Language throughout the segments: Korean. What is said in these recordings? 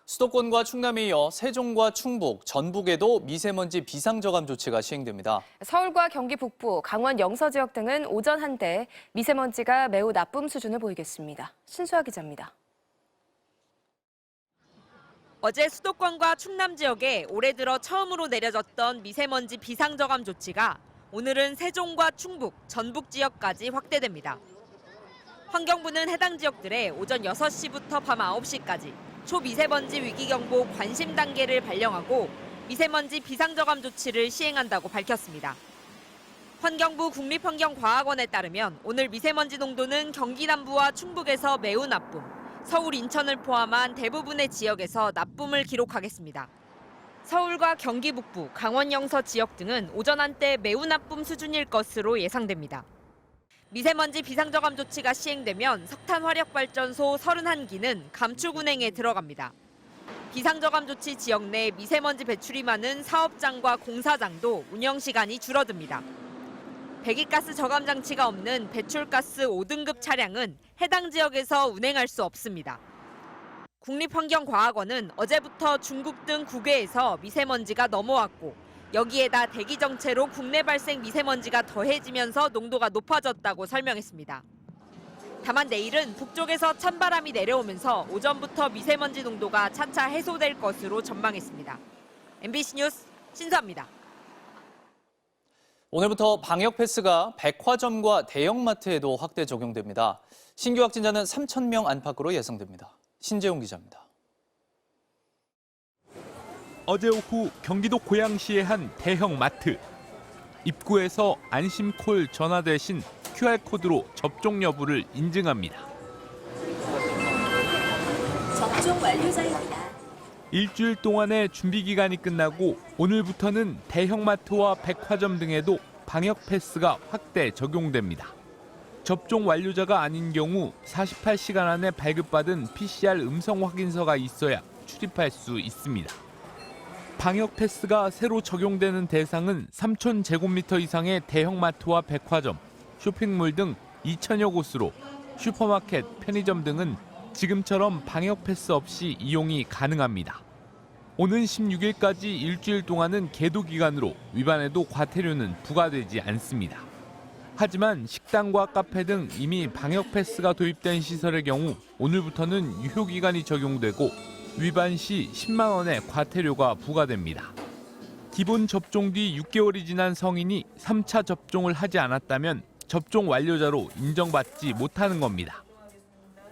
수도권과 충남에 이어 세종과 충북, 전북에도 미세먼지 비상저감 조치가 시행됩니다. 서울과 경기 북부, 강원 영서 지역 등은 오전 한때 미세먼지가 매우 나쁨 수준을 보이겠습니다. 신수아 기자입니다. 어제 수도권과 충남 지역에 올해 들어 처음으로 내려졌던 미세먼지 비상저감 조치가 오늘은 세종과 충북, 전북 지역까지 확대됩니다. 환경부는 해당 지역들에 오전 6시부터 밤 9시까지 초미세먼지 위기경보 관심 단계를 발령하고 미세먼지 비상저감 조치를 시행한다고 밝혔습니다. 환경부 국립환경과학원에 따르면 오늘 미세먼지 농도는 경기 남부와 충북에서 매우 나쁨, 서울, 인천을 포함한 대부분의 지역에서 나쁨을 기록하겠습니다. 서울과 경기 북부, 강원 영서 지역 등은 오전 한때 매우 나쁨 수준일 것으로 예상됩니다. 미세먼지 비상저감 조치가 시행되면 석탄화력발전소 31기는 감축 운행에 들어갑니다. 비상저감 조치 지역 내 미세먼지 배출이 많은 사업장과 공사장도 운영 시간이 줄어듭니다. 배기가스 저감 장치가 없는 배출가스 5등급 차량은 해당 지역에서 운행할 수 없습니다. 국립환경과학원은 어제부터 중국 등 국외에서 미세먼지가 넘어왔고 여기에다 대기 정체로 국내 발생 미세먼지가 더해지면서 농도가 높아졌다고 설명했습니다. 다만 내일은 북쪽에서 찬바람이 내려오면서 오전부터 미세먼지 농도가 차차 해소될 것으로 전망했습니다. MBC 뉴스 신수아입니다. 오늘부터 방역 패스가 백화점과 대형마트에도 확대 적용됩니다. 신규 확진자는 3,000명 안팎으로 예상됩니다. 신재용 기자입니다. 어제 오후 경기도 고양시의 한 대형 마트. 입구에서 안심콜 전화 대신 QR코드로 접종 여부를 인증합니다. 접종 완료자입니다. 일주일 동안의 준비 기간이 끝나고 오늘부터는 대형마트와 백화점 등에도 방역 패스가 확대 적용됩니다. 접종 완료자가 아닌 경우 48시간 안에 발급받은 PCR 음성 확인서가 있어야 출입할 수 있습니다. 방역 패스가 새로 적용되는 대상은 3,000제곱미터 이상의 대형마트와 백화점, 쇼핑몰 등 2,000여 곳으로 슈퍼마켓, 편의점 등은 지금처럼 방역 패스 없이 이용이 가능합니다. 오는 16일까지 일주일 동안은 계도 기간으로 위반해도 과태료는 부과되지 않습니다. 하지만 식당과 카페 등 이미 방역 패스가 도입된 시설의 경우 오늘부터는 유효 기간이 적용되고 위반 시 10만 원의 과태료가 부과됩니다. 기본 접종 뒤 6개월이 지난 성인이 3차 접종을 하지 않았다면 접종 완료자로 인정받지 못하는 겁니다.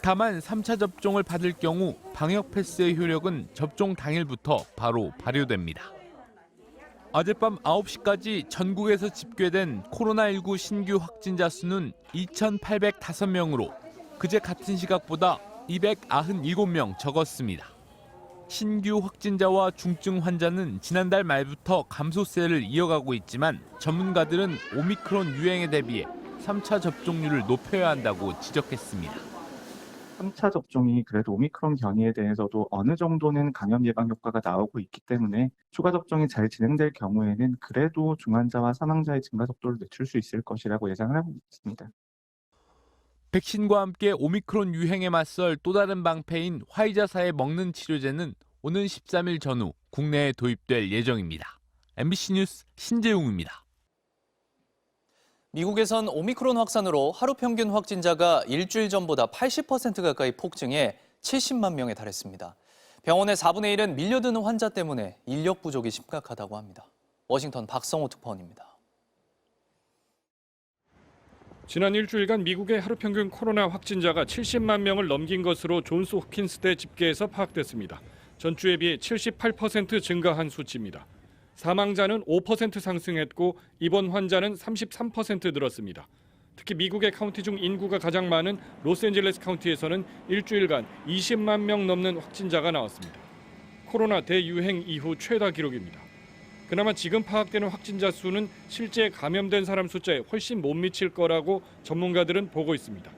다만 3차 접종을 받을 경우 방역 패스의 효력은 접종 당일부터 바로 발효됩니다. 어젯밤 9시까지 전국에서 집계된 코로나19 신규 확진자 수는 2,805명으로 그제 같은 시각보다 297명 적었습니다. 신규 확진자와 중증 환자는 지난달 말부터 감소세를 이어가고 있지만 전문가들은 오미크론 유행에 대비해 3차 접종률을 높여야 한다고 지적했습니다. 3차 접종이 그래도 오미크론 변이에 대해서도 어느 정도는 감염 예방 효과가 나오고 있기 때문에 추가 접종이 잘 진행될 경우에는 그래도 중환자와 사망자의 증가 속도를 늦출 수 있을 것이라고 예상을 하고 있습니다. 백신과 함께 오미크론 유행에 맞설 또 다른 방패인 화이자사의 먹는 치료제는 오는 13일 전후 국내에 도입될 예정입니다. MBC 뉴스 신재용입니다. 미국에선 오미크론 확산으로 하루 평균 확진자가 일주일 전보다 80% 가까이 폭증해 70만 명에 달했습니다. 병원의 4분의 1은 밀려드는 환자 때문에 인력 부족이 심각하다고 합니다. 워싱턴 박성호 특파원입니다. 지난 일주일간 미국의 하루 평균 코로나 확진자가 70만 명을 넘긴 것으로 존스 홉킨스대 집계에서 파악됐습니다. 전주에 비해 78% 증가한 수치입니다. 사망자는 5% 상승했고 입원 환자는 33% 늘었습니다. 특히 미국의 카운티 중 인구가 가장 많은 로스앤젤레스 카운티에서는 일주일간 20만 명 넘는 확진자가 나왔습니다. 코로나 대유행 이후 최다 기록입니다. 그나마 지금 파악되는 확진자 수는 실제 감염된 사람 숫자에 훨씬 못 미칠 거라고 전문가들은 보고 있습니다.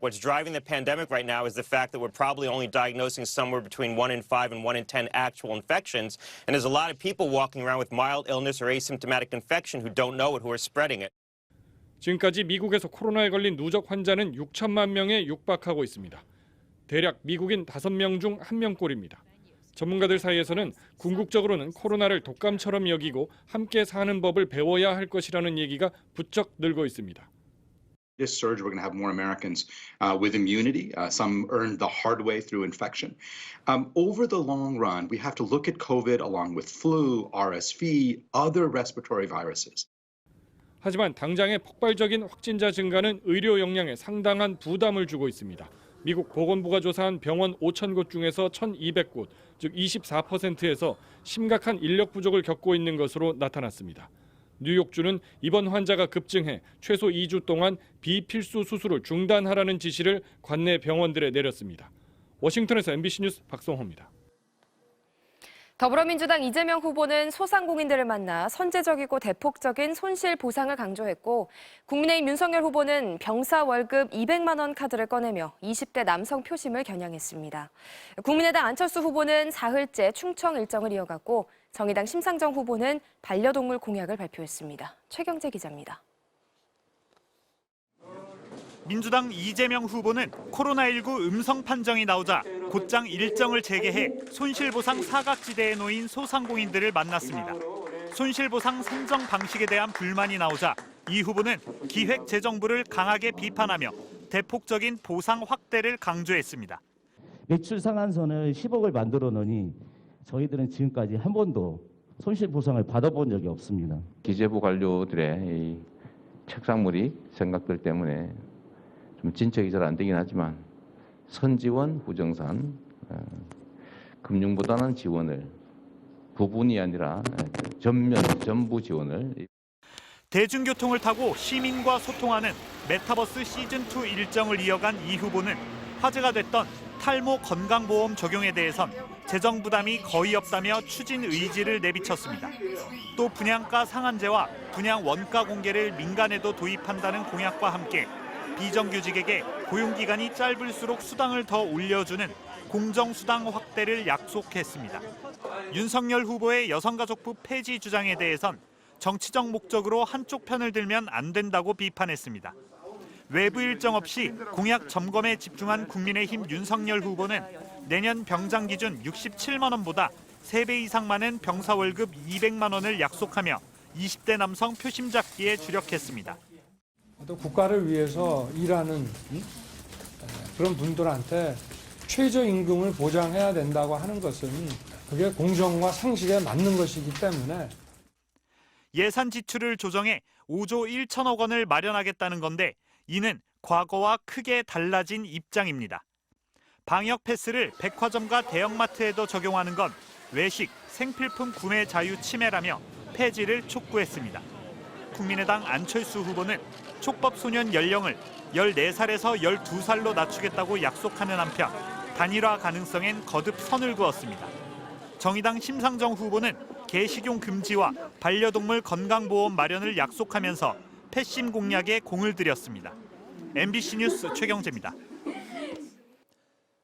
What's driving the pandemic right now is the fact that we're probably only diagnosing somewhere between 1 in 5 and 1 in 10 actual infections. And there's a lot of people walking around with mild illness or asymptomatic infection who don't know it, who are spreading it. 지금까지 미국에서 코로나에 걸린 누적 환자는 6천만 명에 육박하고 있습니다. 대략 미국인 5명 중 1명꼴입니다. 전문가들 사이에서는 궁극적으로는 코로나를 독감처럼 여기고 함께 사는 법을 배워야 할 것이라는 얘기가 부쩍 늘고 있습니다. This surge, we're going to have more Americans with immunity. Some earned the hard way through infection. Over the long run, we have to look at COVID along with flu, RSV, other respiratory viruses. 하지만 당장의 폭발적인 확진자 증가는 의료 역량에 상당한 부담을 주고 있습니다. 미국 보건부가 조사한 병원 5,000곳 중에서 1,200곳, 즉 24%에서 심각한 인력 부족을 겪고 있는 것으로 나타났습니다. 뉴욕주는 이번 환자가 급증해 최소 2주 동안 비필수 수술을 중단하라는 지시를 관내 병원들에 내렸습니다. 워싱턴에서 MBC 뉴스 박성호입니다. 더불어민주당 이재명 후보는 소상공인들을 만나 선제적이고 대폭적인 손실 보상을 강조했고 국민의힘 윤석열 후보는 병사 월급 200만 원 카드를 꺼내며 20대 남성 표심을 겨냥했습니다. 국민의당 안철수 후보는 사흘째 충청 일정을 이어갔고 정의당 심상정 후보는 반려동물 공약을 발표했습니다. 최경재 기자입니다. 민주당 이재명 후보는 코로나19 음성 판정이 나오자 곧장 일정을 재개해 손실보상 사각지대에 놓인 소상공인들을 만났습니다. 손실보상 산정 방식에 대한 불만이 나오자 이 후보는 기획재정부를 강하게 비판하며 대폭적인 보상 확대를 강조했습니다. 매출 상한선을 10억을 만들어 놓으니 저희들은 지금까지 한 번도 손실보상을 받아본 적이 없습니다. 기재부 관료들의 이 책상머리 생각들 때문에 좀 진척이 잘 안 되긴 하지만 선지원, 후정산, 금융보다는 지원을 부분이 아니라 전부 지원을. 대중교통을 타고 시민과 소통하는 메타버스 시즌2 일정을 이어간 이 후보는 화제가 됐던 탈모 건강보험 적용에 대해선 재정 부담이 거의 없다며 추진 의지를 내비쳤습니다. 또 분양가 상한제와 분양 원가 공개를 민간에도 도입한다는 공약과 함께 비정규직에게 고용기간이 짧을수록 수당을 더 올려주는 공정수당 확대를 약속했습니다. 윤석열 후보의 여성가족부 폐지 주장에 대해선 정치적 목적으로 한쪽 편을 들면 안 된다고 비판했습니다. 외부 일정 없이 공약 점검에 집중한 국민의힘 윤석열 후보는 내년 병장 기준 67만 원보다 3배 이상 많은 병사 월급 200만 원을 약속하며 20대 남성 표심 잡기에 주력했습니다. 또 국가를 위해서 일하는 그런 분들한테 최저임금을 보장해야 된다고 하는 것은 그게 공정과 상식에 맞는 것이기 때문에 예산 지출을 조정해 5조 1천억 원을 마련하겠다는 건데 이는 과거와 크게 달라진 입장입니다. 방역 패스를 백화점과 대형마트에도 적용하는 건 외식, 생필품 구매 자유 침해라며 폐지를 촉구했습니다. 국민의당 안철수 후보는 촉법 소년 연령을 14살에서 12살로 낮추겠다고 약속하는 한편 단일화 가능성엔 거듭 선을 그었습니다. 정의당 심상정 후보는 개식용 금지와 반려동물 건강보험 마련을 약속하면서 패심 공략에 공을 들였습니다. MBC 뉴스 최경재입니다.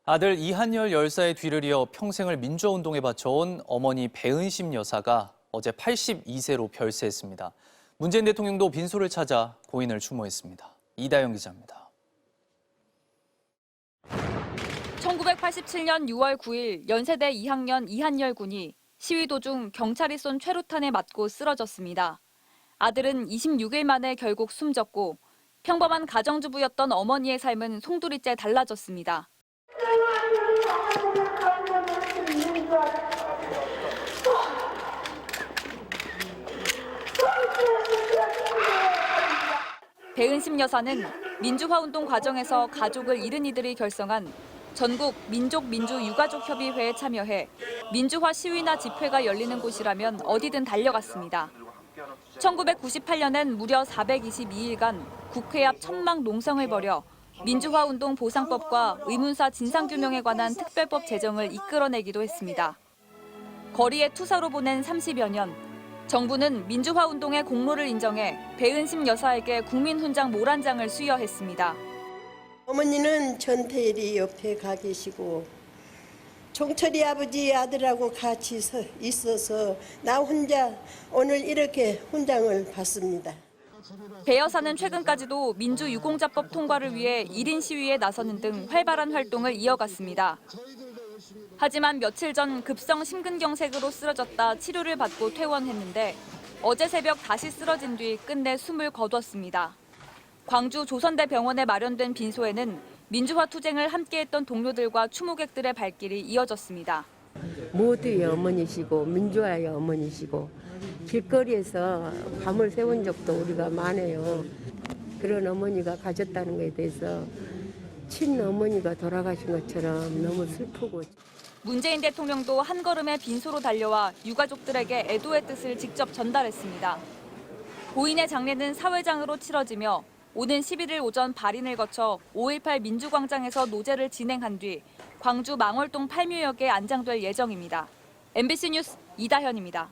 아들 이한열 열사의 뒤를 이어 평생을 민주화운동에 바쳐온 어머니 배은심 여사가 어제 82세로 별세했습니다. 문재인 대통령도 빈소를 찾아 고인을 추모했습니다. 이다영 기자입니다. 1987년 6월 9일 연세대 2학년 이한열 군이 시위 도중 경찰이 쏜 최루탄에 맞고 쓰러졌습니다. 아들은 26일 만에 결국 숨졌고 평범한 가정주부였던 어머니의 삶은 송두리째 달라졌습니다. 배은심 여사는 민주화운동 과정에서 가족을 잃은 이들이 결성한 전국 민족민주유가족협의회에 참여해 민주화 시위나 집회가 열리는 곳이라면 어디든 달려갔습니다. 1998년엔 무려 422일간 국회 앞 천막 농성을 벌여 민주화운동 보상법과 의문사 진상규명에 관한 특별법 제정을 이끌어내기도 했습니다. 거리에 투사로 보낸 30여 년, 정부는 민주화운동의 공로를 인정해 배은심 여사에게 국민훈장 모란장을 수여했습니다. 어머니는 전태일이 옆에 가 계시고 종철이 아버지 아들하고 같이 있어서 나 혼자 오늘 이렇게 훈장을 받습니다. 배 여사는 최근까지도 민주유공자법 통과를 위해 1인 시위에 나서는 등 활발한 활동을 이어갔습니다. 하지만 며칠 전 급성 심근경색으로 쓰러졌다 치료를 받고 퇴원했는데 어제 새벽 다시 쓰러진 뒤 끝내 숨을 거뒀습니다. 광주 조선대 병원에 마련된 빈소에는 민주화 투쟁을 함께했던 동료들과 추모객들의 발길이 이어졌습니다. 모두의 어머니시고 민주화의 어머니시고 길거리에서 밤을 새운 적도 우리가 많아요. 그런 어머니가 가졌다는 것에 대해서 친어머니가 돌아가신 것처럼 너무 슬프고. 문재인 대통령도 한 걸음에 빈소로 달려와 유가족들에게 애도의 뜻을 직접 전달했습니다. 고인의 장례는 사회장으로 치러지며 오는 11일 오전 발인을 거쳐 5.18 민주광장에서 노제를 진행한 뒤 광주 망월동 팔묘역에 안장될 예정입니다. MBC 뉴스 이다현입니다.